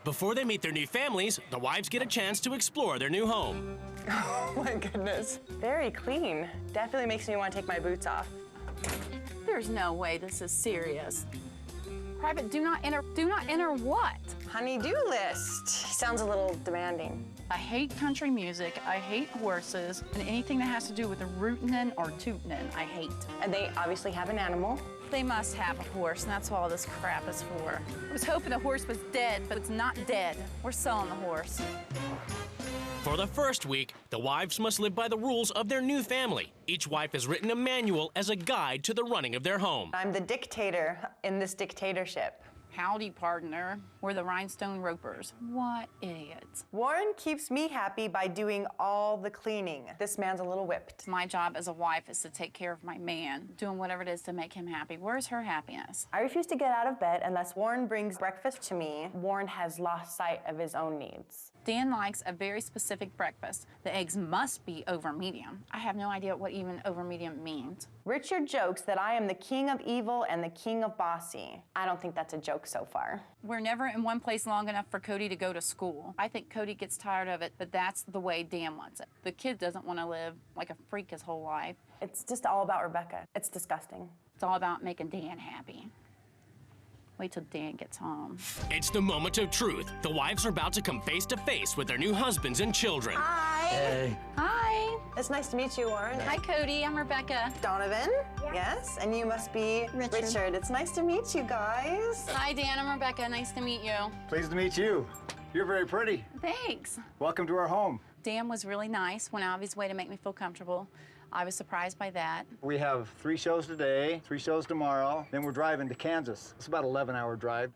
Before they meet their new families, the wives get a chance to explore their new home. Oh my goodness. Very clean. Definitely makes me want to take my boots off. There's no way this is serious. Private, do not enter what? Honey-do list. He sounds a little demanding. I hate country music, I hate horses, and anything that has to do with rootin' or tootin', I hate. And they obviously have an animal. They must have a horse, and that's what all this crap is for. I was hoping the horse was dead, but it's not dead. We're selling the horse. For the first week, the wives must live by the rules of their new family. Each wife has written a manual as a guide to the running of their home. I'm the dictator in this dictatorship. Howdy, partner. We're the Rhinestone Ropers. What idiots. Warren keeps me happy by doing all the cleaning. This man's a little whipped. My job as a wife is to take care of my man, doing whatever it is to make him happy. Where's her happiness? I refuse to get out of bed unless Warren brings breakfast to me. Warren has lost sight of his own needs. Dan likes a very specific breakfast. The eggs must be over medium. I have no idea what even over medium means. Richard jokes that I am the king of evil and the king of bossy. I don't think that's a joke so far. We're never in one place long enough for Cody to go to school. I think Cody gets tired of it, but that's the way Dan wants it. The kid doesn't want to live like a freak his whole life. It's just all about Rebecca. It's disgusting. It's all about making Dan happy. Wait till Dan gets home. It's the moment of truth. The wives are about to come face to face with their new husbands and children. Hi. Hey. Hi. It's nice to meet you, Warren. Hi, Cody. I'm Rebecca. Donovan? Yes. And you must be Richard. It's nice to meet you guys. Hi, Dan. I'm Rebecca. Nice to meet you. Pleased to meet you. You're very pretty. Thanks. Welcome to our home. Dan was really nice, went out of his way to make me feel comfortable. I was surprised by that. We have 3 shows today, 3 shows tomorrow, then we're driving to Kansas. It's about an 11-hour drive.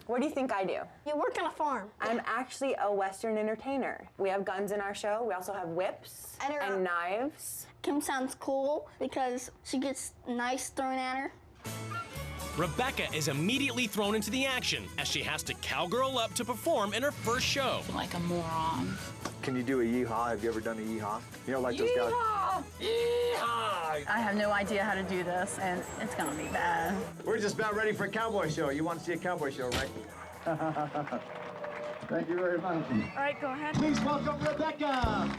What do you think I do? You work on a farm. I'm actually a Western entertainer. We have guns in our show. We also have whips and knives. Kim sounds cool because she gets knives thrown at her. Rebecca is immediately thrown into the action as she has to cowgirl up to perform in her first show. Like a moron. Can you do a yeehaw? Have you ever done a yeehaw? You know, like those guys. Yeehaw! I have no idea how to do this, and it's gonna be bad. We're just about ready for a cowboy show. You want to see a cowboy show, right? Thank you very much. All right, go ahead. Please welcome Rebecca.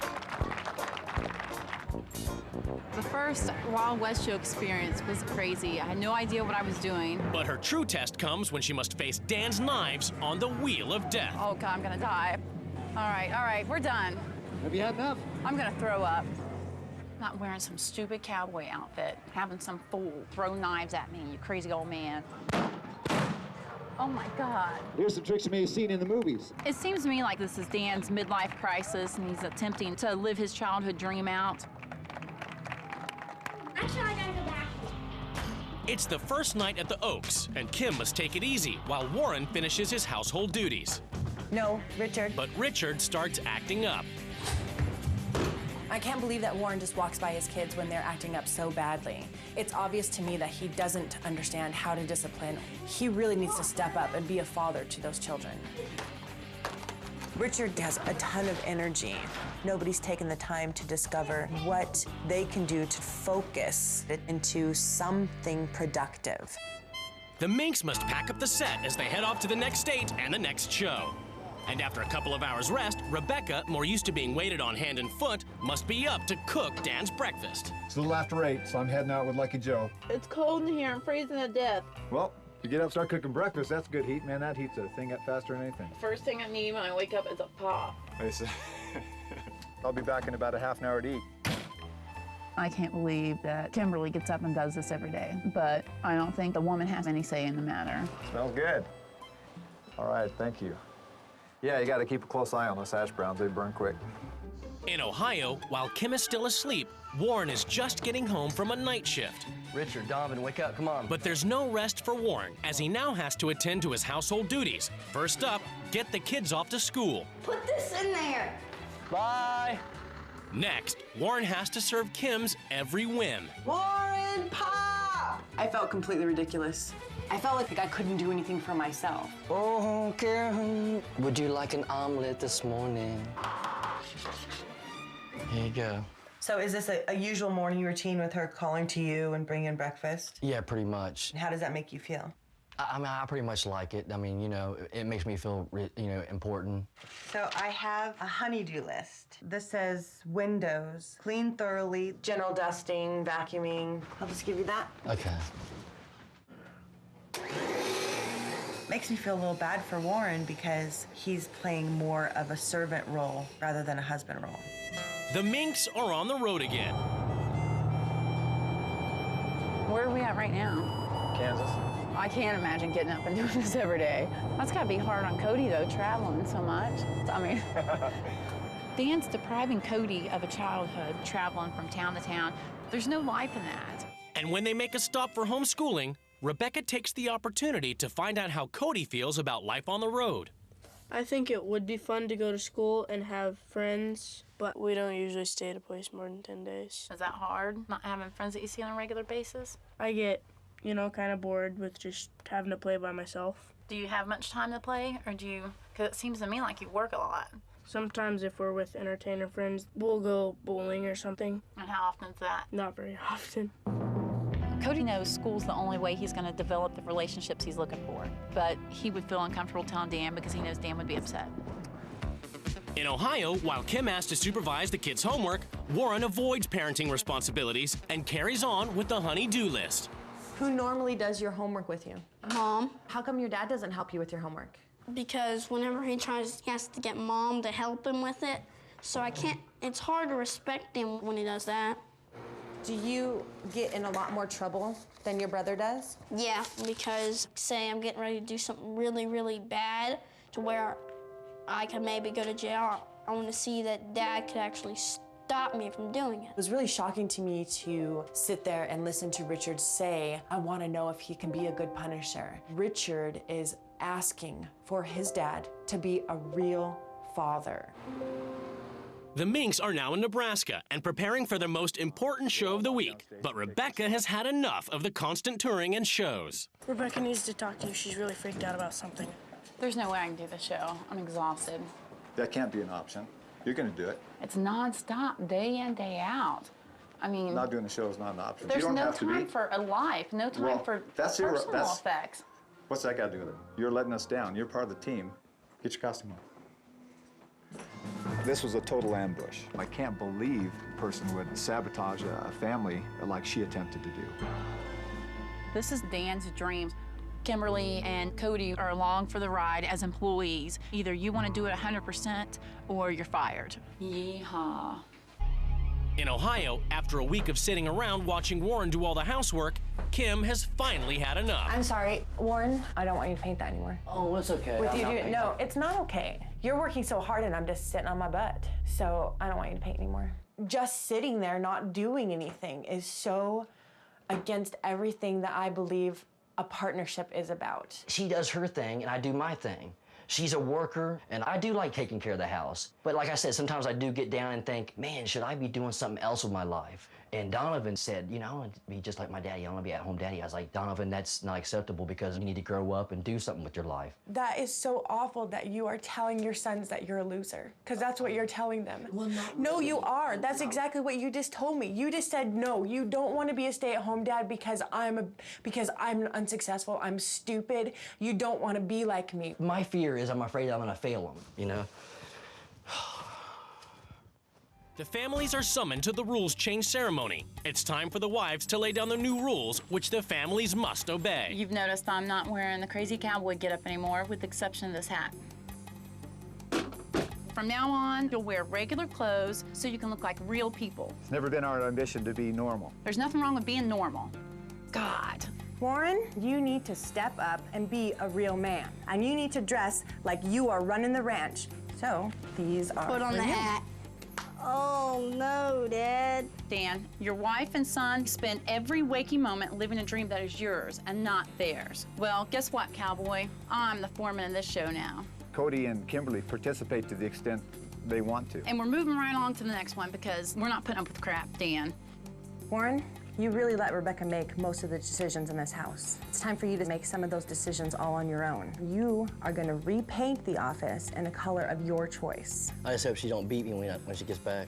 The first Wild West show experience was crazy. I had no idea what I was doing. But her true test comes when she must face Dan's knives on the wheel of death. Oh, God, I'm gonna die. All right, we're done. Have you had enough? I'm gonna throw up. Not wearing some stupid cowboy outfit, having some fool throw knives at me, you crazy old man. Oh my God. Here's some tricks you may have seen in the movies. It seems to me like this is Dan's midlife crisis and he's attempting to live his childhood dream out. Actually, I gotta go back. It's the first night at the Oaks, and Kim must take it easy while Warren finishes his household duties. No, Richard. But Richard starts acting up. I can't believe that Warren just walks by his kids when they're acting up so badly. It's obvious to me that he doesn't understand how to discipline. He really needs to step up and be a father to those children. Richard has a ton of energy. Nobody's taken the time to discover what they can do to focus it into something productive. The Minks must pack up the set as they head off to the next state and the next show. And after a couple of hours rest, Rebecca, more used to being waited on hand and foot, must be up to cook Dan's breakfast. It's a little after 8, so I'm heading out with Lucky Joe. It's cold in here, I'm freezing to death. Well, if you get up and start cooking breakfast, that's good heat, man. That heats a thing up faster than anything. First thing I need when I wake up is a pop. I'll be back in about a half an hour to eat. I can't believe that Kimberly gets up and does this every day, but I don't think the woman has any say in the matter. Smells good. All right, thank you. Yeah, you got to keep a close eye on those hash browns. They burn quick. In Ohio, while Kim is still asleep, Warren is just getting home from a night shift. Richard, Donovan, wake up, come on. But there's no rest for Warren, as he now has to attend to his household duties. First up, get the kids off to school. Put this in there. Bye. Next, Warren has to serve Kim's every whim. Warren, pop! I felt completely ridiculous. I felt like I couldn't do anything for myself. Oh, Karen, would you like an omelet this morning? Here you go. So is this a usual morning routine with her calling to you and bringing breakfast? Yeah, pretty much. How does that make you feel? I mean, I pretty much like it. I mean, you know, it makes me feel, important. So I have a honey-do list. This says windows, clean thoroughly. General dusting, vacuuming. I'll just give you that. Okay. Makes me feel a little bad for Warren because he's playing more of a servant role rather than a husband role. The Minks are on the road again. Where are we at right now? Kansas. I can't imagine getting up and doing this every day. That's gotta be hard on Cody, though, traveling so much. I mean, Dan's depriving Cody of a childhood, traveling from town to town. There's no life in that. And when they make a stop for homeschooling, Rebecca takes the opportunity to find out how Cody feels about life on the road. I think it would be fun to go to school and have friends, but we don't usually stay at a place more than 10 days. Is that hard, not having friends that you see on a regular basis? I get, kind of bored with just having to play by myself. Do you have much time to play, or do you, because it seems to me like you work a lot. Sometimes if we're with entertainer friends, we'll go bowling or something. And how often is that? Not very often. Cody knows school's the only way he's going to develop the relationships he's looking for, but he would feel uncomfortable telling Dan because he knows Dan would be upset. In Ohio, while Kim has to supervise the kids' homework, Warren avoids parenting responsibilities and carries on with the honey-do list. Who normally does your homework with you? Mom, How come your dad doesn't help you with your homework? because whenever he has to get Mom to help him with it, so it's hard to respect him when he does that. Do you get in a lot more trouble than your brother does? Yeah, because say I'm getting ready to do something really, really bad to where I could maybe go to jail. I want to see that Dad could actually stop me from doing it. It was really shocking to me to sit there and listen to Richard say, I want to know if he can be a good punisher. Richard is asking for his dad to be a real father. The Minks are now in Nebraska and preparing for their most important show of the week. But Rebecca has had enough of the constant touring and shows. Rebecca needs to talk to you. She's really freaked out about something. There's no way I can do the show. I'm exhausted. That can't be an option. You're going to do it. It's nonstop, day in, day out. I mean, Not doing the show is not an option. there's you don't no have to time be. for a life, no time Well, for that's personal effects. What's that got to do with it? You're letting us down. You're part of the team. Get your costume on. This was a total ambush. I can't believe a person would sabotage a family like she attempted to do. This is Dan's dream. Kimberly and Cody are along for the ride as employees. Either you want to do it 100% or you're fired. Yeehaw. In Ohio, after a week of sitting around watching Warren do all the housework, Kim has finally had enough. I'm sorry, Warren, I don't want you to paint that anymore. Oh, it's okay. With I'm you not doing, painting. no, it's not okay. You're working so hard and I'm just sitting on my butt. So I don't want you to paint anymore. Just sitting there not doing anything is so against everything that I believe a partnership is about. She does her thing, and I do my thing. She's a worker, and I do like taking care of the house. But like I said, sometimes I do get down and think, man, should I be doing something else with my life? And Donovan said, I want to be just like my daddy. I want to be at-home daddy. I was like, Donovan, that's not acceptable because you need to grow up and do something with your life. That is so awful that you are telling your sons that you're a loser, because that's what you're telling them. Well, not No, really. you are. That's exactly what you just told me. You just said, no, you don't want to be a stay-at-home dad because I'm unsuccessful, I'm stupid. You don't want to be like me. My fear is I'm afraid I'm going to fail them, The families are summoned to the rules change ceremony. It's time for the wives to lay down the new rules, which the families must obey. You've noticed I'm not wearing the crazy cowboy getup anymore, with the exception of this hat. From now on, you'll wear regular clothes so you can look like real people. It's never been our ambition to be normal. There's nothing wrong with being normal. God. Warren, you need to step up and be a real man. And you need to dress like you are running the ranch. So, these are Put on for the you. hat. Oh, no, Dad. Dan, your wife and son spend every waking moment living a dream that is yours and not theirs. Well, guess what, cowboy? I'm the foreman of this show now. Cody and Kimberly participate to the extent they want to. And we're moving right along to the next one because we're not putting up with crap, Dan. Warren, you really let Rebecca make most of the decisions in this house. It's time for you to make some of those decisions all on your own. You are going to repaint the office in a color of your choice. I just hope she don't beat me when she gets back.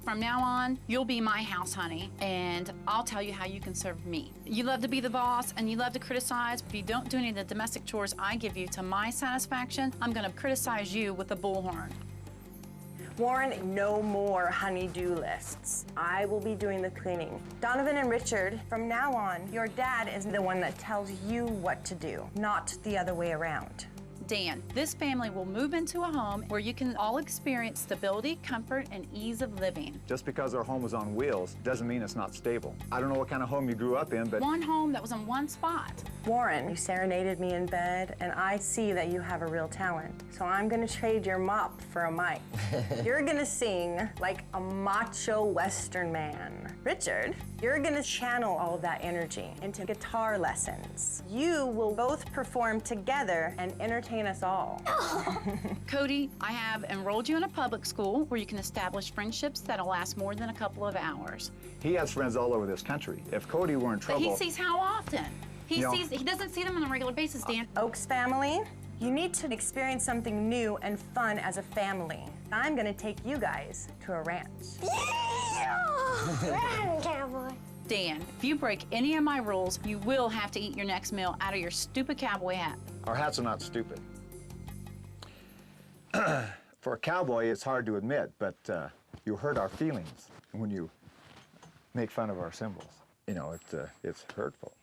From now on, you'll be my house honey, and I'll tell you how you can serve me. You love to be the boss, and you love to criticize. If you don't do any of the domestic chores I give you to my satisfaction, I'm gonna criticize you with a bullhorn. Warren, no more honey-do lists. I will be doing the cleaning. Donovan and Richard, from now on, your dad is the one that tells you what to do, not the other way around. Dan, this family will move into a home where you can all experience stability, comfort, and ease of living. Just because our home is on wheels doesn't mean it's not stable. I don't know what kind of home you grew up in, but... One home that was in one spot. Warren, you serenaded me in bed, and I see that you have a real talent. So I'm gonna trade your mop for a mic. You're gonna sing like a macho Western man. Richard, you're gonna channel all of that energy into guitar lessons. You will both perform together and entertain us all. Cody, I have enrolled you in a public school where you can establish friendships that'll last more than a couple of hours. He has friends all over this country. If Cody were in trouble... But he sees how often? He doesn't see them on a regular basis, Dan. Oaks family, you need to experience something new and fun as a family. I'm gonna take you guys to a ranch. Run, cowboy. Dan, if you break any of my rules, you will have to eat your next meal out of your stupid cowboy hat. Our hats are not stupid. For a cowboy, it's hard to admit, but you hurt our feelings when you make fun of our symbols. You know, it's hurtful.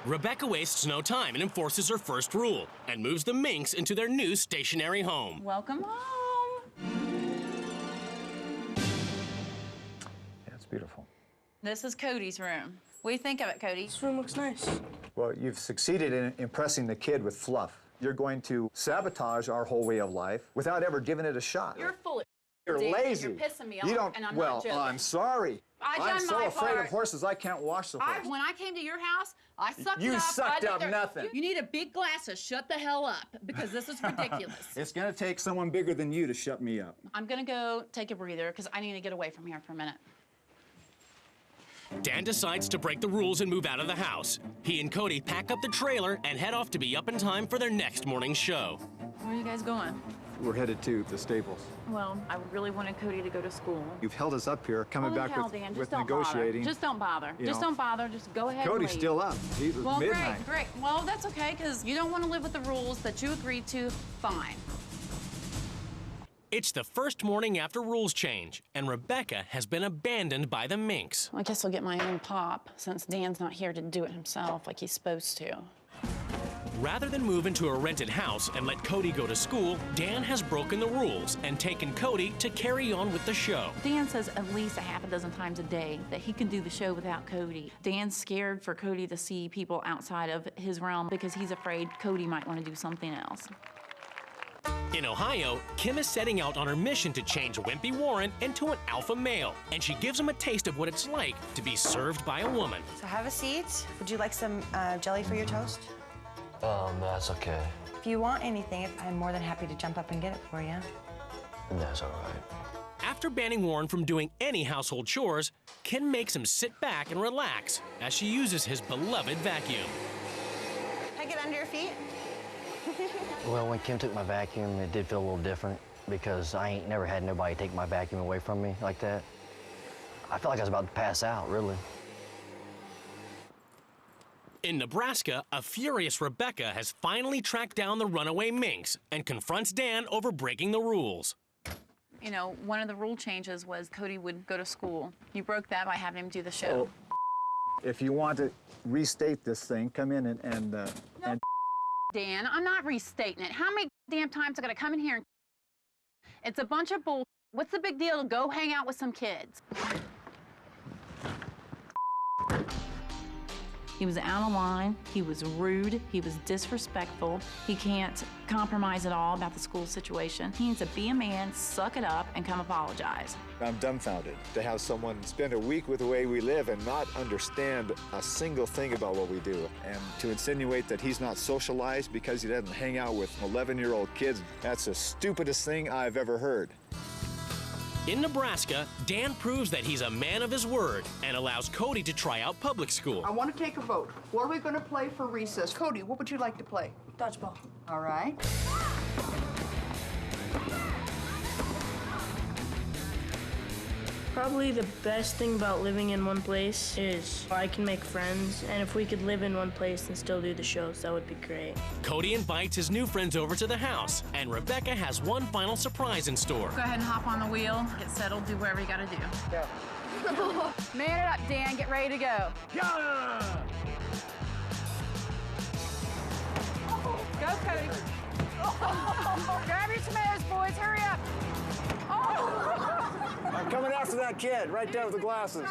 Rebecca wastes no time and enforces her first rule and moves the minks into their new stationary home. Welcome home. Yeah, it's beautiful. This is Cody's room. What do you think of it, Cody? This room looks nice. Well, you've succeeded in impressing the kid with fluff. You're going to sabotage our whole way of life without ever giving it a shot. You're full of You're Dan, lazy. You're pissing me You off, don't, and I'm well, not joking. I'm sorry. I'm I'm so my afraid part. of horses, I can't wash the horse. When I came to your house, I sucked You it up. sucked up nothing. You need a big glass to shut the hell up, because this is ridiculous. It's gonna take someone bigger than you to shut me up. I'm gonna go take a breather, because I need to get away from here for a minute. Dan decides to break the rules and move out of the house. He and Cody pack up the trailer and head off to be up in time for their next morning show. Where are you guys going? We're headed to the stables. Well, I really wanted Cody to go to school. You've held us up here, coming back Dan, with just don't negotiating. Bother. Just don't bother. You Just know. don't bother. Just go ahead Cody's and leave. still up. He's Well, midnight. great. Well, that's okay, because you don't want to live with the rules that you agreed to. Fine. It's the first morning after rules change, and Rebecca has been abandoned by the minks. I guess I'll get my own pop, since Dan's not here to do it himself like he's supposed to. Rather than move into a rented house and let Cody go to school, Dan has broken the rules and taken Cody to carry on with the show. Dan says at least a half a dozen times a day that he can do the show without Cody. Dan's scared for Cody to see people outside of his realm because he's afraid Cody might want to do something else. In Ohio, Kim is setting out on her mission to change Wimpy Warren into an alpha male, and she gives him a taste of what it's like to be served by a woman. So have a seat. Would you like some jelly for your toast? That's okay. If you want anything, I'm more than happy to jump up and get it for you. That's all right. After banning Warren from doing any household chores, Kim makes him sit back and relax as she uses his beloved vacuum. Can I get under your feet? Well, when Kim took my vacuum, it did feel a little different because I ain't never had nobody take my vacuum away from me like that. I felt like I was about to pass out, really. In Nebraska, a furious Rebecca has finally tracked down the runaway minks and confronts Dan over breaking the rules. You know, one of the rule changes was Cody would go to school. You broke that by having him do the show. If you want to restate this thing, come in and Dan, I'm not restating it. How many damn times I gotta come in here and... It's a bunch of bull. What's the big deal to go hang out with some kids? He was out of line, he was rude, he was disrespectful, he can't compromise at all about the school situation. He needs to be a man, suck it up, and come apologize. I'm dumbfounded to have someone spend a week with the way we live and not understand a single thing about what we do. And to insinuate that he's not socialized because he doesn't hang out with 11-year-old kids, that's the stupidest thing I've ever heard. In Nebraska, Dan proves that he's a man of his word and allows Cody to try out public school. I want to take a vote. What are we going to play for recess? Cody, what would you like to play? Dodgeball. All right. Probably the best thing about living in one place is I can make friends, and if we could live in one place and still do the shows, that would be great. Cody invites his new friends over to the house, and Rebecca has one final surprise in store. Go ahead and hop on the wheel, get settled, do whatever you gotta do. Yeah. Man it up, Dan. Get ready to go. Yeah! Go, Cody. Grab your tomatoes, boys. Hurry up. I'm coming after that kid, right there with the glasses.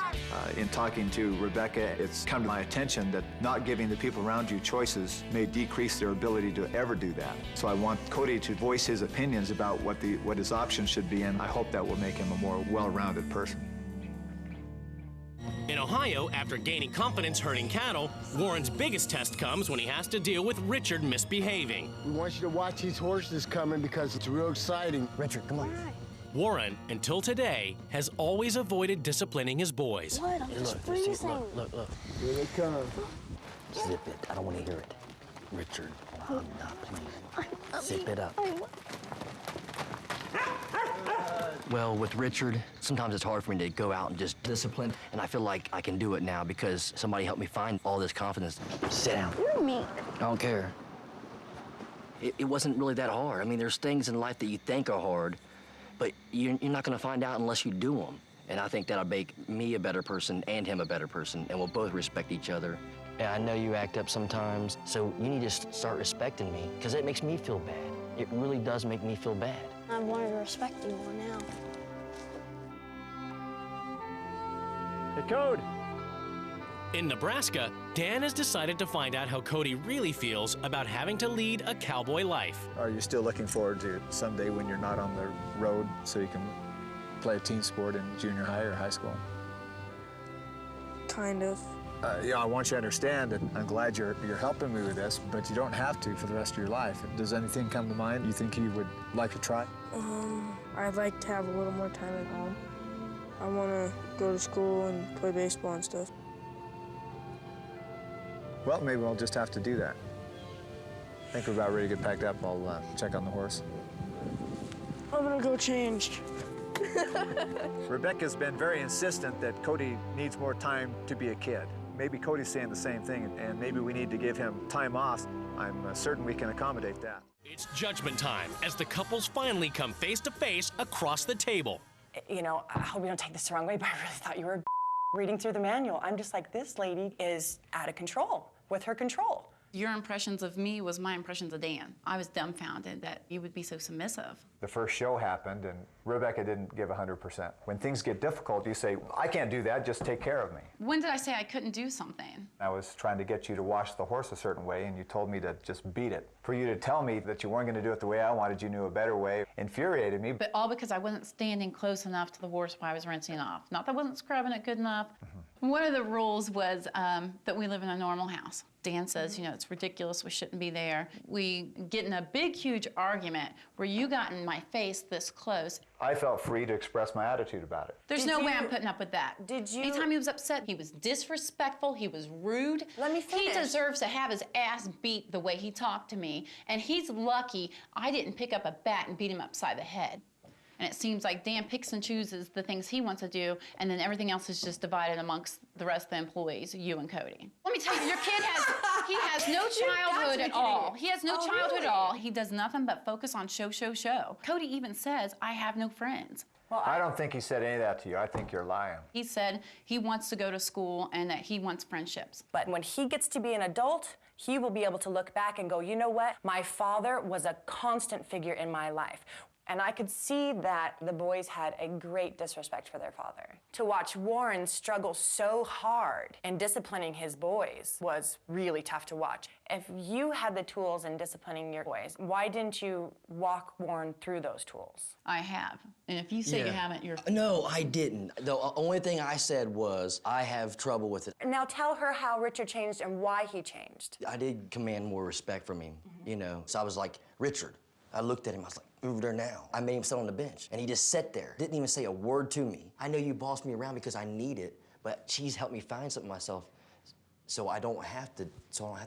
In talking to Rebecca, it's come to my attention that not giving the people around you choices may decrease their ability to ever do that. So I want Cody to voice his opinions about what his options should be, and I hope that will make him a more well-rounded person. In Ohio, after gaining confidence herding cattle, Warren's biggest test comes when he has to deal with Richard misbehaving. We want you to watch these horses coming because it's real exciting. Richard, come on. Warren, until today, has always avoided disciplining his boys. What? I'm just freezing. Look. Here they come. Zip it. I don't want to hear it. Richard, no, please. Zip it up. Well, with Richard, sometimes it's hard for me to go out and just discipline, and I feel like I can do it now because somebody helped me find all this confidence. Sit down. You're mean. I don't care. It wasn't really that hard. I mean, there's things in life that you think are hard, but you're not going to find out unless you do them. And I think that'll make me a better person and him a better person, and we'll both respect each other. Yeah, I know you act up sometimes, so you need to start respecting me, because it makes me feel bad. It really does make me feel bad. I'm wanting to respect you more now. Hey, Code. In Nebraska, Dan has decided to find out how Cody really feels about having to lead a cowboy life. Are you still looking forward to someday when you're not on the road so you can play a team sport in junior high or high school? Kind of. I want you to understand that I'm glad you're helping me with this, but you don't have to for the rest of your life. Does anything come to mind you think you would like to try? I'd like to have a little more time at home. I want to go to school and play baseball and stuff. Well, maybe we'll just have to do that. I think we're about ready to get packed up. I'll check on the horse. I'm gonna go change. Rebecca's been very insistent that Cody needs more time to be a kid. Maybe Cody's saying the same thing, and maybe we need to give him time off. I'm certain we can accommodate that. It's judgment time as the couples finally come face to face across the table. You know, I hope you don't take this the wrong way, but I really thought you were reading through the manual. I'm just like, this lady is out of control with her control. Your impressions of me was my impressions of Dan. I was dumbfounded that you would be so submissive. The first show happened, and Rebecca didn't give 100%. When things get difficult, you say, I can't do that, just take care of me. When did I say I couldn't do something? I was trying to get you to wash the horse a certain way, and you told me to just beat it. For you to tell me that you weren't going to do it the way I wanted, you knew a better way, infuriated me. But all because I wasn't standing close enough to the horse while I was rinsing it off. Not that I wasn't scrubbing it good enough. One of the rules was that we live in a normal house. Dan says, you know, it's ridiculous, we shouldn't be there. We get in a big, huge argument where you got in my face this close. I felt free to express my attitude about it. There's no way I'm putting up with that. Did you? Anytime he was upset, he was disrespectful, he was rude. Let me finish. He deserves to have his ass beat the way he talked to me, and he's lucky I didn't pick up a bat and beat him upside the head. And it seems like Dan picks and chooses the things he wants to do, and then everything else is just divided amongst the rest of the employees, you and Cody. Let me tell you, your kid has no childhood at all. He has no childhood at all. He does nothing but focus on show. Cody even says, I have no friends. Well, I don't think he said any of that to you. I think you're lying. He said he wants to go to school and that he wants friendships. But when he gets to be an adult, he will be able to look back and go, you know what? My father was a constant figure in my life. And I could see that the boys had a great disrespect for their father. To watch Warren struggle so hard in disciplining his boys was really tough to watch. If you had the tools in disciplining your boys, why didn't you walk Warren through those tools? I have. And if you say you haven't, you're... No, I didn't. The only thing I said was, I have trouble with it. Now tell her how Richard changed and why he changed. I did command more respect from him, you know. So I was like, Richard. I looked at him, I was like, over there now. I made him sit on the bench, and he just sat there, didn't even say a word to me. I know you bossed me around because I need it, but she's helped me find something myself. So I don't have to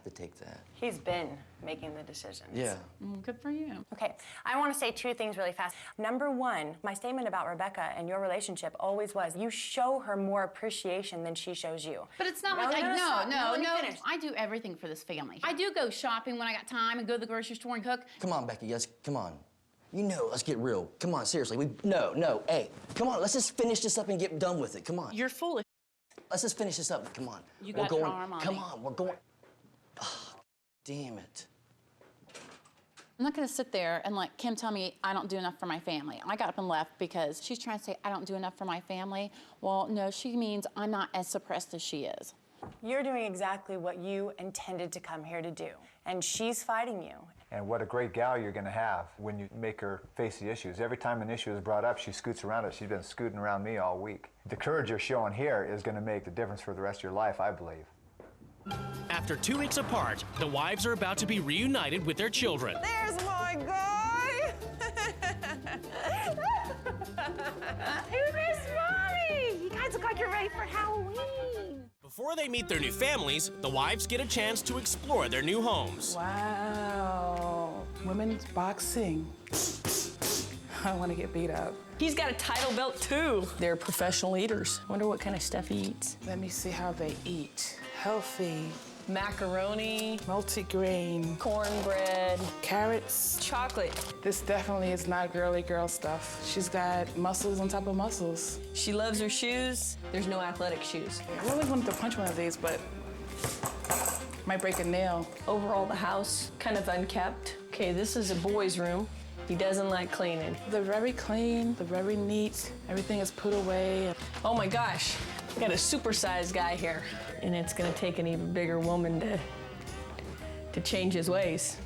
take that. He's been making the decisions. Yeah. Good for you. Okay, I want to say two things really fast. Number one, my statement about Rebecca and your relationship always was you show her more appreciation than she shows you. But it's not No, like, no. no. I do everything for this family. I do go shopping when I got time and go to the grocery store and cook. Come on, Becky, come on. You know, let's get real. Come on, seriously. No, hey, come on, let's just finish this up and get done with it. Come on. You're foolish. Let's just finish this up. Come on. You got your arm on Come me. on, we're going. Oh, damn it. I'm not gonna sit there and let Kim tell me I don't do enough for my family. I got up and left because she's trying to say I don't do enough for my family. Well, no, she means I'm not as suppressed as she is. You're doing exactly what you intended to come here to do, and she's fighting you. And what a great gal you're going to have when you make her face the issues. Every time an issue is brought up, she scoots around it. She's been scooting around me all week. The courage you're showing here is going to make the difference for the rest of your life, I believe. After 2 weeks apart, the wives are about to be reunited with their children. There's my guy! Who missed Mommy? You guys look like you're ready for Halloween. Before they meet their new families, the wives get a chance to explore their new homes. Wow. Women's boxing. I want to get beat up. He's got a title belt too. They're professional eaters. Wonder what kind of stuff he eats. Let me see how they eat. Healthy. Macaroni, Multigrain. cornbread, Carrots. chocolate. This definitely is not girly girl stuff. She's got muscles on top of muscles. She loves her shoes. There's no athletic shoes. I really wanted to punch one of these, but might break a nail. Overall, the house kind of unkept. Okay, this is a boy's room. He doesn't like cleaning. They're very clean, they're very neat. Everything is put away. Oh my gosh, got a supersized guy here. And it's gonna take an even bigger woman to change his ways.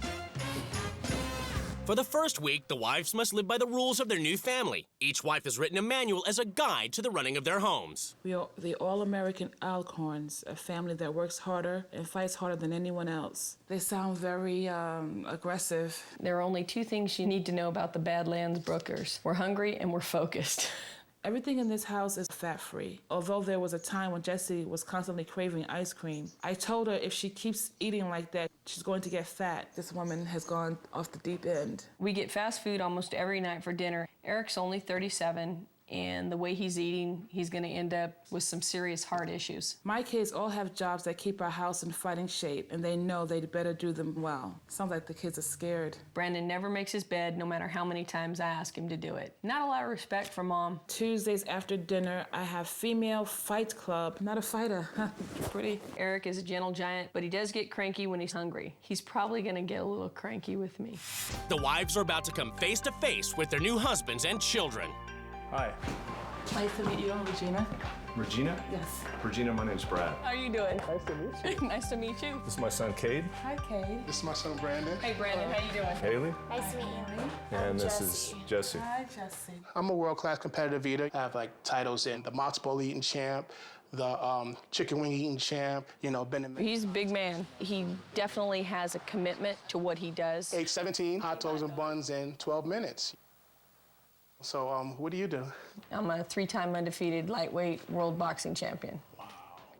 For the first week, the wives must live by the rules of their new family. Each wife has written a manual as a guide to the running of their homes. We are the all-American Alcorns, a family that works harder and fights harder than anyone else. They sound very aggressive. There are only two things you need to know about the Badlands Brookers. We're hungry and we're focused. Everything in this house is fat-free. Although there was a time when Jessie was constantly craving ice cream, I told her if she keeps eating like that, she's going to get fat. This woman has gone off the deep end. We get fast food almost every night for dinner. Eric's only 37, and the way he's eating, he's gonna end up with some serious heart issues. My kids all have jobs that keep our house in fighting shape, and they know they'd better do them well. Sounds like the kids are scared. Brandon never makes his bed, no matter how many times I ask him to do it. Not a lot of respect from Mom. Tuesdays after dinner, I have female fight club. Not a fighter, huh? Pretty. Eric is a gentle giant, but he does get cranky when he's hungry. He's probably gonna get a little cranky with me. The wives are about to come face to face with their new husbands and children. Hi. Nice to meet you, Regina. Regina? Yes. Regina, my name's Brad. How are you doing? Nice to meet you. Nice to meet you. This is my son, Cade. Hi, Kate. This is my son, Brandon. Hey, Brandon, how you doing? Haley. Nice to meet you. And this is Jesse. Hi, Jessie. I'm a world-class competitive eater. I have like titles in the Mox Bowl eating champ, the chicken wing eating champ, you know, He's a big man. He definitely has a commitment to what he does. Age 17, hot dogs and buns in 12 minutes. So what do you do? I'm a 3-time undefeated lightweight world boxing champion. Wow,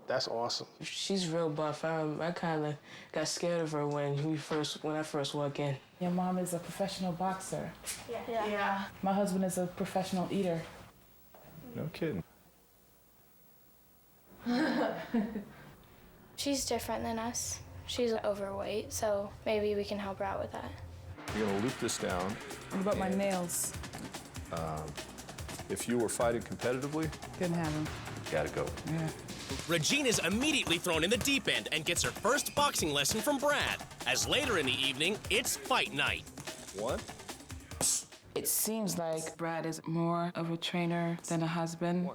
that's awesome. She's real buff. I kind of got scared of her when I first walked in. Your mom is a professional boxer. Yeah. My husband is a professional eater. No kidding. She's different than us. She's overweight, so maybe we can help her out with that. You're gonna loop this down. What about my nails? If you were fighting competitively, Couldn't have them. gotta go. Yeah. Regina's immediately thrown in the deep end and gets her first boxing lesson from Brad. As later in the evening, it's fight night. One. It seems like Brad is more of a trainer than a husband.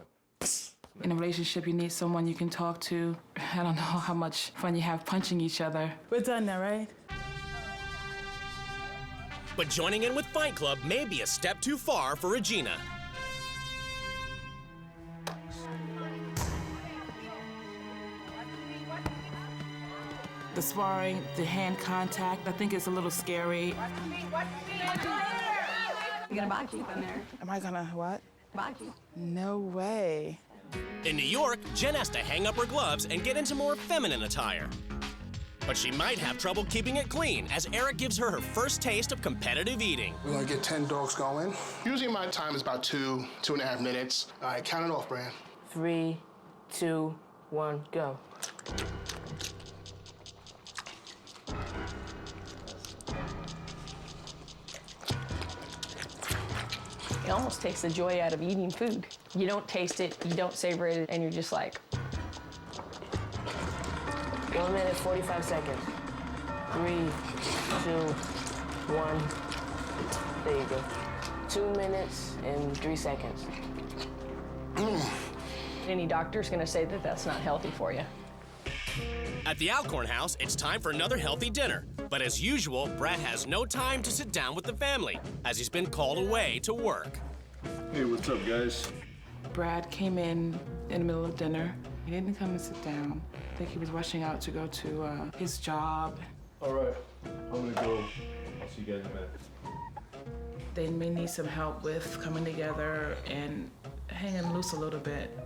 In a relationship, you need someone you can talk to. I don't know how much fun you have punching each other. We're done now, right? But joining in with Fight Club may be a step too far for Regina. The sparring, the hand contact, I think it's a little scary. You gonna box you in there? Am I gonna what? Box you. No way. In New York, Jen has to hang up her gloves and get into more feminine attire. But she might have trouble keeping it clean as Eric gives her her first taste of competitive eating. We're gonna get 10 dogs going. Usually my time is about 2.5 minutes. All right, count it off, Brand. 3, 2, 1, go. It almost takes the joy out of eating food. You don't taste it, you don't savor it, and you're just like. 1 minute, 45 seconds. 3, 2, 1. There you go. 2 minutes and 3 seconds. Any doctor's gonna say that that's not healthy for you. At the Alcorn house, it's time for another healthy dinner. But as usual, Brad has no time to sit down with the family as he's been called away to work. Hey, what's up, guys? Brad came in the middle of dinner. He didn't come and sit down. I think he was rushing out to go to his job. All right, I'm gonna go. I'll see you guys in a minute. They may need some help with coming together and hanging loose a little bit.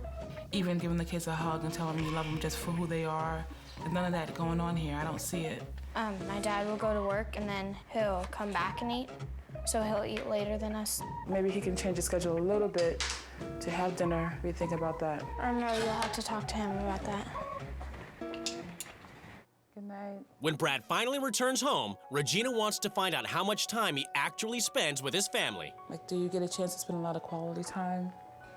Even giving the kids a hug and telling them you love them just for who they are. There's none of that going on here. I don't see it. My dad will go to work and then he'll come back and eat. So he'll eat later than us. Maybe he can change his schedule a little bit to have dinner. What do you think about that? Or no, you'll have to talk to him about that. Good night. When Brad finally returns home, Regina wants to find out how much time he actually spends with his family. Like, do you get a chance to spend a lot of quality time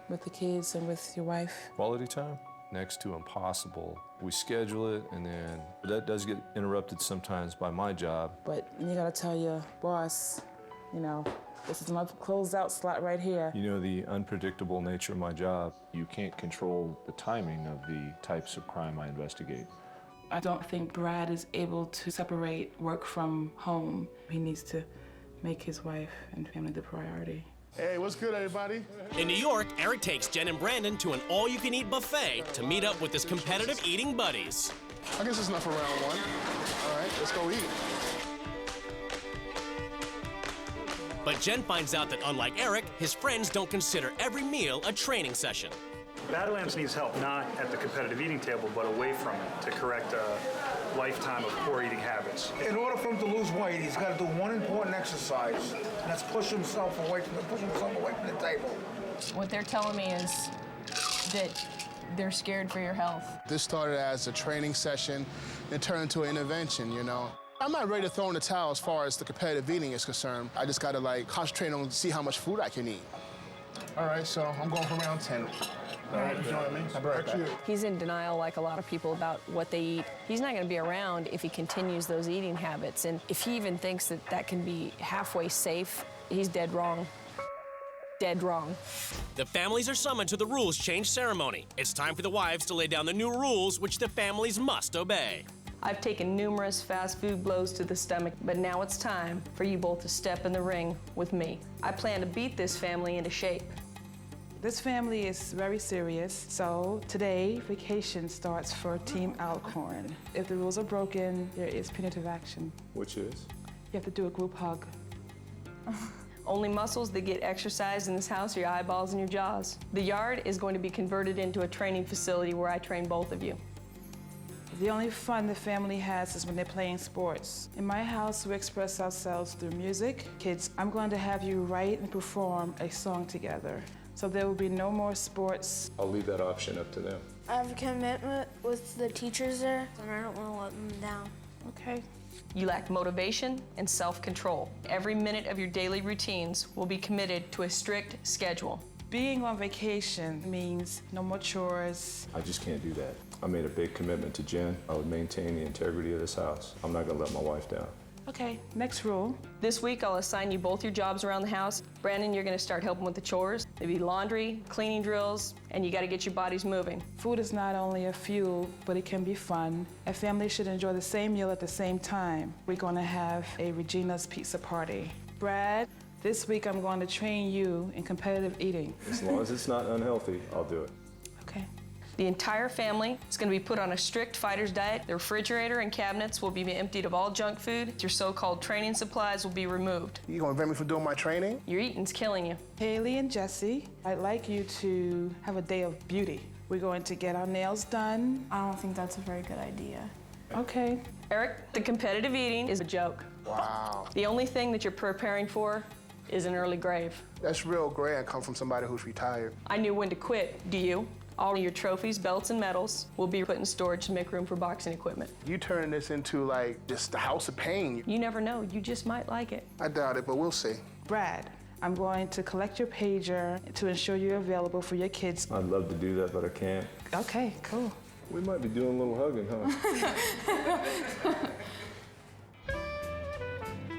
with the kids and with your wife? Quality time? Next to impossible. We schedule it, and then that does get interrupted sometimes by my job. But you gotta tell your boss, you know, this is my closed-out slot right here. You know, the unpredictable nature of my job, you can't control the timing of the types of crime I investigate. I don't think Brad is able to separate work from home. He needs to make his wife and family the priority. Hey, what's good, everybody? In New York, Eric takes Jen and Brandon to an all-you-can-eat buffet to meet up with his competitive eating buddies. I guess it's enough for round one. All right, let's go eat. But Jen finds out that unlike Eric, his friends don't consider every meal a training session. Badlands needs help not at the competitive eating table, but away from it to correct a lifetime of poor eating habits. In order for him to lose weight, he's got to do one important exercise, and that's push himself away from the table. What they're telling me is that they're scared for your health. This started as a training session and turned into an intervention, you know. I'm not ready to throw in the towel as far as the competitive eating is concerned. I just got to, like, concentrate on see how much food I can eat. All right, so I'm going for round 10. All right, join me. I'll be right back. He's in denial, like a lot of people, about what they eat. He's not going to be around if he continues those eating habits. And if he even thinks that that can be halfway safe, he's dead wrong. Dead wrong. The families are summoned to the rules change ceremony. It's time for the wives to lay down the new rules, which the families must obey. I've taken numerous fast food blows to the stomach, but now it's time for you both to step in the ring with me. I plan to beat this family into shape. This family is very serious, so today, vacation starts for Team Alcorn. If the rules are broken, there is punitive action. Which is? You have to do a group hug. Only muscles that get exercised in this house are your eyeballs and your jaws. The yard is going to be converted into a training facility where I train both of you. The only fun the family has is when they're playing sports. In my house, we express ourselves through music. Kids, I'm going to have you write and perform a song together. So there will be no more sports. I'll leave that option up to them. I have a commitment with the teachers there, and I don't want to let them down. Okay. You lack motivation and self-control. Every minute of your daily routines will be committed to a strict schedule. Being on vacation means no more chores. I just can't do that. I made a big commitment to Jen. I would maintain the integrity of this house. I'm not gonna let my wife down. Okay, next rule. This week, I'll assign you both your jobs around the house. Brandon, you're gonna start helping with the chores. Maybe laundry, cleaning drills, and you gotta get your bodies moving. Food is not only a fuel, but it can be fun. A family should enjoy the same meal at the same time. We're gonna have a Regina's pizza party. Brad, this week I'm going to train you in competitive eating. As long as it's not unhealthy, I'll do it. Okay. The entire family is going to be put on a strict fighter's diet. The refrigerator and cabinets will be emptied of all junk food. Your so-called training supplies will be removed. You gonna prevent me from doing my training? Your eating's killing you. Haley and Jesse, I'd like you to have a day of beauty. We're going to get our nails done. I don't think that's a very good idea. Okay. Eric, the competitive eating is a joke. Wow. The only thing that you're preparing for is an early grave. That's real grand, come from somebody who's retired. I knew when to quit. Do you? All your trophies, belts, and medals will be put in storage to make room for boxing equipment. You turning this into like just the house of pain. You never know. You just might like it. I doubt it, but we'll see. Brad, I'm going to collect your pager to ensure you're available for your kids. I'd love to do that, but I can't. Okay, cool. We might be doing a little hugging, huh?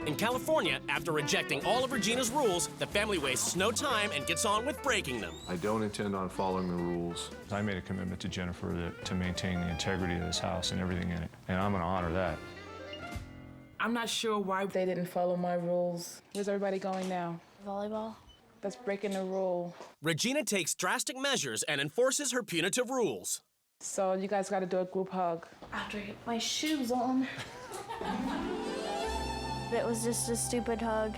In California, after rejecting all of Regina's rules, the family wastes no time and gets on with breaking them. I don't intend on following the rules. I made a commitment to Jennifer to maintain the integrity of this house and everything in it, and I'm gonna honor that. I'm not sure why they didn't follow my rules. Where's everybody going now? Volleyball. That's breaking the rule. Regina takes drastic measures and enforces her punitive rules. So you guys got to do a group hug. I have to get my shoes on. It was just a stupid hug.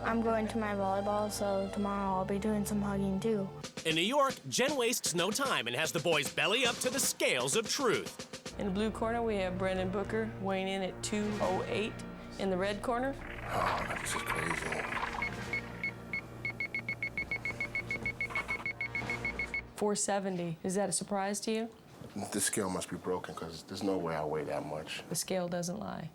I'm going to my volleyball, so tomorrow I'll be doing some hugging too. In New York, Jen wastes no time and has the boys belly up to the scales of truth. In the blue corner, we have Brendan Booker weighing in at 208. In the red corner, Oh, this is crazy. 470. Is that a surprise to you? This scale must be broken because there's no way I weigh that much. The scale doesn't lie.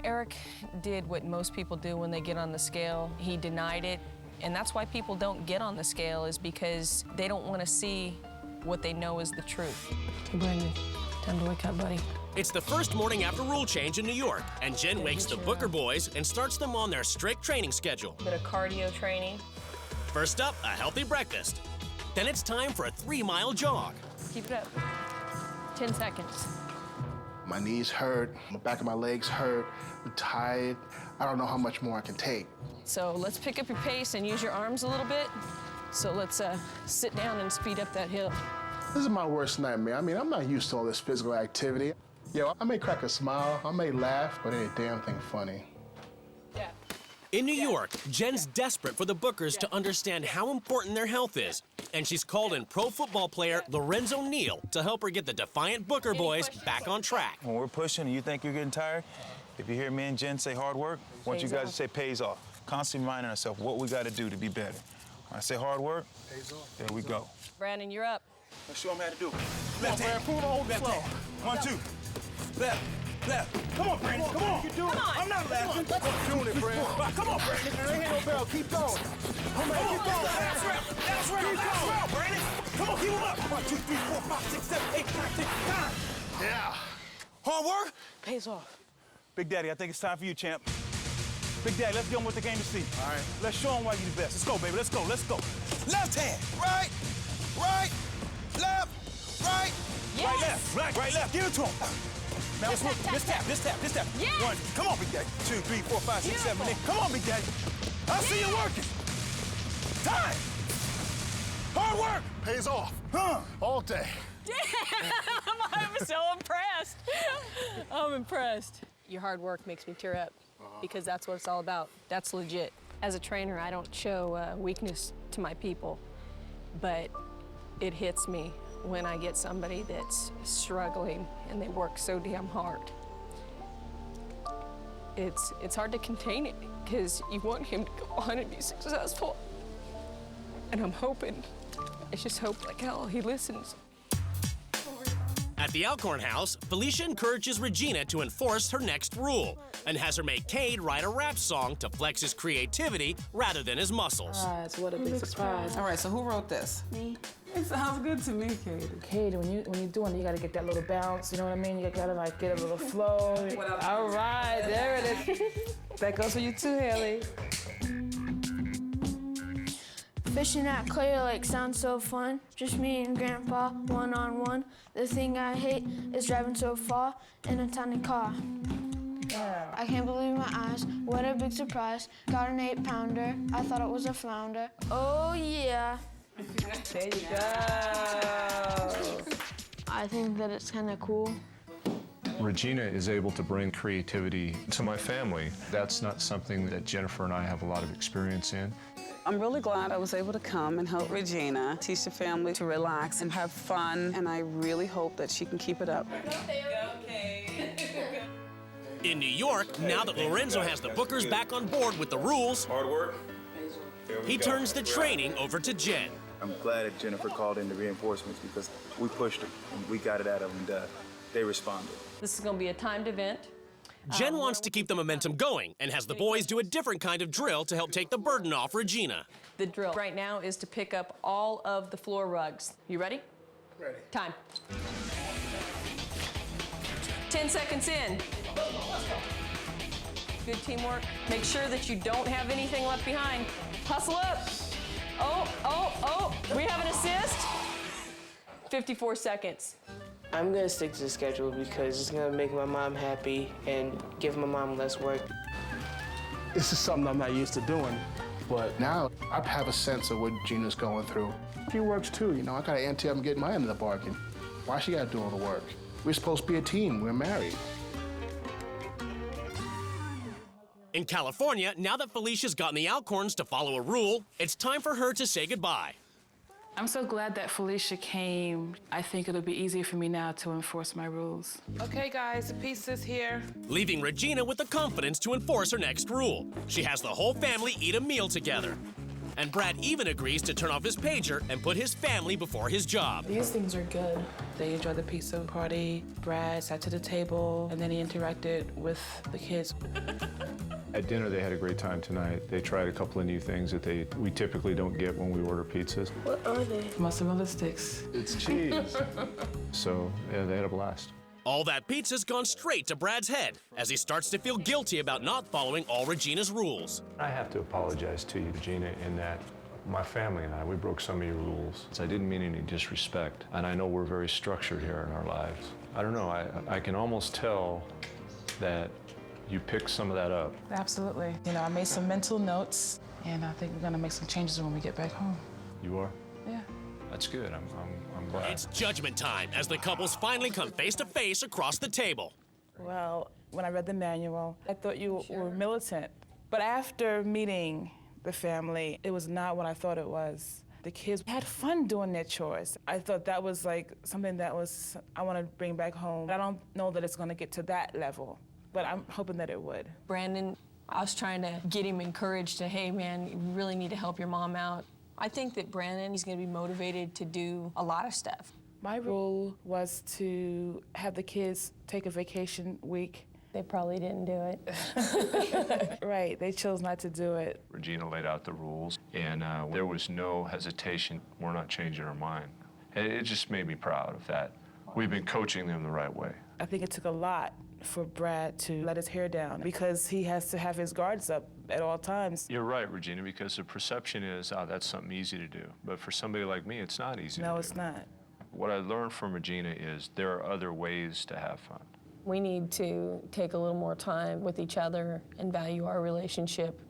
Eric did what most people do when they get on the scale. He denied it, and that's why people don't get on the scale, is because they don't want to see what they know is the truth. Hey, Brendan, time to wake up, buddy. It's the first morning after rule change in New York, and Jen wakes the Booker boys and starts them on their strict training schedule. Bit of cardio training. First up, a healthy breakfast. Then it's time for a 3-mile jog. Keep it up. 10 seconds. My knees hurt, the back of my legs hurt, I'm tired. I don't know how much more I can take. So let's pick up your pace and use your arms a little bit. So let's sit down and speed up that hill. This is my worst nightmare. I mean, I'm not used to all this physical activity. Yo, I may crack a smile, I may laugh, but it ain't a damn thing funny. In New York, Jen's desperate for the Bookers to understand how important their health is, and she's called in pro football player Lorenzo Neal to help her get the defiant Booker boys back on track. When we're pushing and you think you're getting tired, if you hear me and Jen say hard work, I want you guys to say pays off. Constantly reminding ourselves what we got to do to be better. When I say hard work, pays off. There we go. Brandon, you're up. Let's show them how to do it. Left hand, pull the whole left hand. 1, 2. Left. Left. Come on, Brandon. Come on. You do it. I'm not laughing. Keep doing it, Brandon. Come on, Brandon. There ain't no bell. Keep going. Come on, keep going. Last round, Brandon. Come on, keep him up. 1, 2, 3, 4, 5, 6, 7, 8, 9, 10, 9. Yeah. Hard work pays off. Big Daddy, I think it's time for you, champ. Big Daddy, let's get on with the game to see. All right. Let's show them why you're the best. Let's go, baby. Let's go. Let's go. Left hand. Right. Right. Left. Right. Yes. Right, left. Right, left. Give it to him. Now let's work. This tap. Yes. 1. Come on, Big Daddy. 2, 3, 4, 5, 6, 7, 8. Come on, Big Daddy. I see you working. Time. Hard work. Pays off. Huh. All day. I'm so impressed. I'm impressed. Your hard work makes me tear up because that's what it's all about. That's legit. As a trainer, I don't show weakness to my people, but it hits me when I get somebody that's struggling and they work so damn hard. It's hard to contain it because you want him to go on and be successful. And I'm hoping, I just hope like hell he listens. At the Alcorn house, Felicia encourages Regina to enforce her next rule and has her mate Cade write a rap song to flex his creativity rather than his muscles. What a big surprise. All right, so who wrote this? Me. It sounds good to me, Katie. Katie, when you're doing it, you gotta get that little bounce, you know what I mean? You gotta like get a little flow. All right, there it is. That goes for you too, Haley. Fishing at Clear Lake sounds so fun. Just me and Grandpa, one-on-one. The thing I hate is driving so far in a tiny car. Yeah. I can't believe my eyes, what a big surprise. Got an 8-pounder, I thought it was a flounder. Oh yeah. There you go. I think that it's kind of cool. Regina is able to bring creativity to my family. That's not something that Jennifer and I have a lot of experience in. I'm really glad I was able to come and help Regina teach the family to relax and have fun, and I really hope that she can keep it up. In New York, now that Lorenzo has the bookers back on board with the rules, hard work. He turns the training over to Jen. I'm glad that Jennifer called in the reinforcements because we pushed them and we got it out of them and they responded. This is going to be a timed event. Jen wants to keep the momentum going and has the boys do a different kind of drill to help take the burden off Regina. The drill right now is to pick up all of the floor rugs. You ready? Ready. Time. 10 seconds in. Good teamwork. Make sure that you don't have anything left behind. Hustle up. Oh. We have an assist. 54 seconds. I'm gonna stick to the schedule because it's gonna make my mom happy and give my mom less work. This is something I'm not used to doing, but now I have a sense of what Gina's going through. She works too, you know. I gotta ante up and get my end of the bargain. Why she gotta do all the work? We're supposed to be a team. We're married. In California, now that Felicia's gotten the Alcorns to follow a rule, it's time for her to say goodbye. I'm so glad that Felicia came. I think it'll be easier for me now to enforce my rules. Okay, guys, the pizza's here. Leaving Regina with the confidence to enforce her next rule. She has the whole family eat a meal together. And Brad even agrees to turn off his pager and put his family before his job. These things are good. They enjoyed the pizza party. Brad sat to the table, and then he interacted with the kids. At dinner, they had a great time tonight. They tried a couple of new things that we typically don't get when we order pizzas. What are they? Mozzarella sticks. It's cheese. So, yeah, they had a blast. All that pizza's gone straight to Brad's head as he starts to feel guilty about not following all Regina's rules. I have to apologize to you, Regina, in that my family and I, we broke some of your rules. I didn't mean any disrespect, and I know we're very structured here in our lives. I don't know, I can almost tell that you picked some of that up. Absolutely. You know, I made some mental notes, and I think we're gonna make some changes when we get back home. You are? Yeah. That's good, I'm glad. It's judgment time as the couples finally come face to face across the table. Well, when I read the manual, I thought you were militant. But after meeting the family, it was not what I thought it was. The kids had fun doing their chores. I thought that was like something that I want to bring back home. I don't know that it's going to get to that level, but I'm hoping that it would. Brandon, I was trying to get him encouraged to, hey, man, you really need to help your mom out. I think that Brandon, he's going to be motivated to do a lot of stuff. My rule was to have the kids take a vacation week. They probably didn't do it. Right, they chose not to do it. Regina laid out the rules, and there was no hesitation. We're not changing our mind. It just made me proud of that. We've been coaching them the right way. I think it took a lot for Brad to let his hair down because he has to have his guards up at all times. You're right, Regina, because the perception is, oh, that's something easy to do. But for somebody like me, it's not easy to do. No, it's not. What I learned from Regina is there are other ways to have fun. We need to take a little more time with each other and value our relationship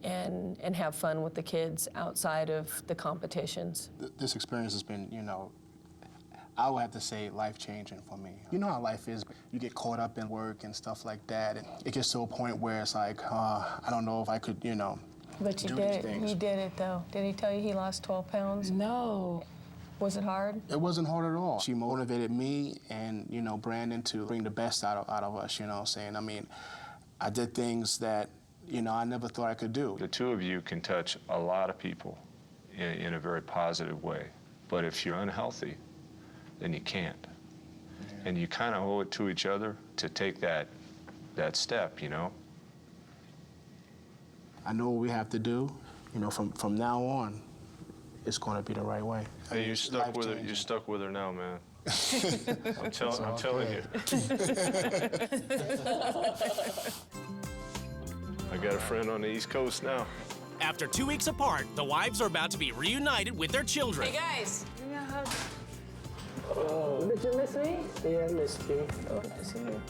and have fun with the kids outside of the competitions. This experience has been, you know, I would have to say life-changing for me. You know how life is. You get caught up in work and stuff like that, and it gets to a point where it's like, I don't know if I could, you know, But you do did these it. things. You did it, though. Did he tell you he lost 12 pounds? No. Was it hard? It wasn't hard at all. She motivated me and, you know, Brandon to bring the best out of us, you know what I'm saying? I mean, I did things that, you know, I never thought I could do. The two of you can touch a lot of people in a very positive way. But if you're unhealthy, then you can't. Yeah. And you kind of owe it to each other to take that step, you know? I know what we have to do. You know, from now on, it's going to be the right way. Hey, you're stuck with her. You're stuck with her now, man. I'm telling you. I got a friend on the East Coast now. After 2 weeks apart, the wives are about to be reunited with their children. Hey, guys. Give me a hug. Oh, did you miss me? Yeah, I missed you. Oh, I see you.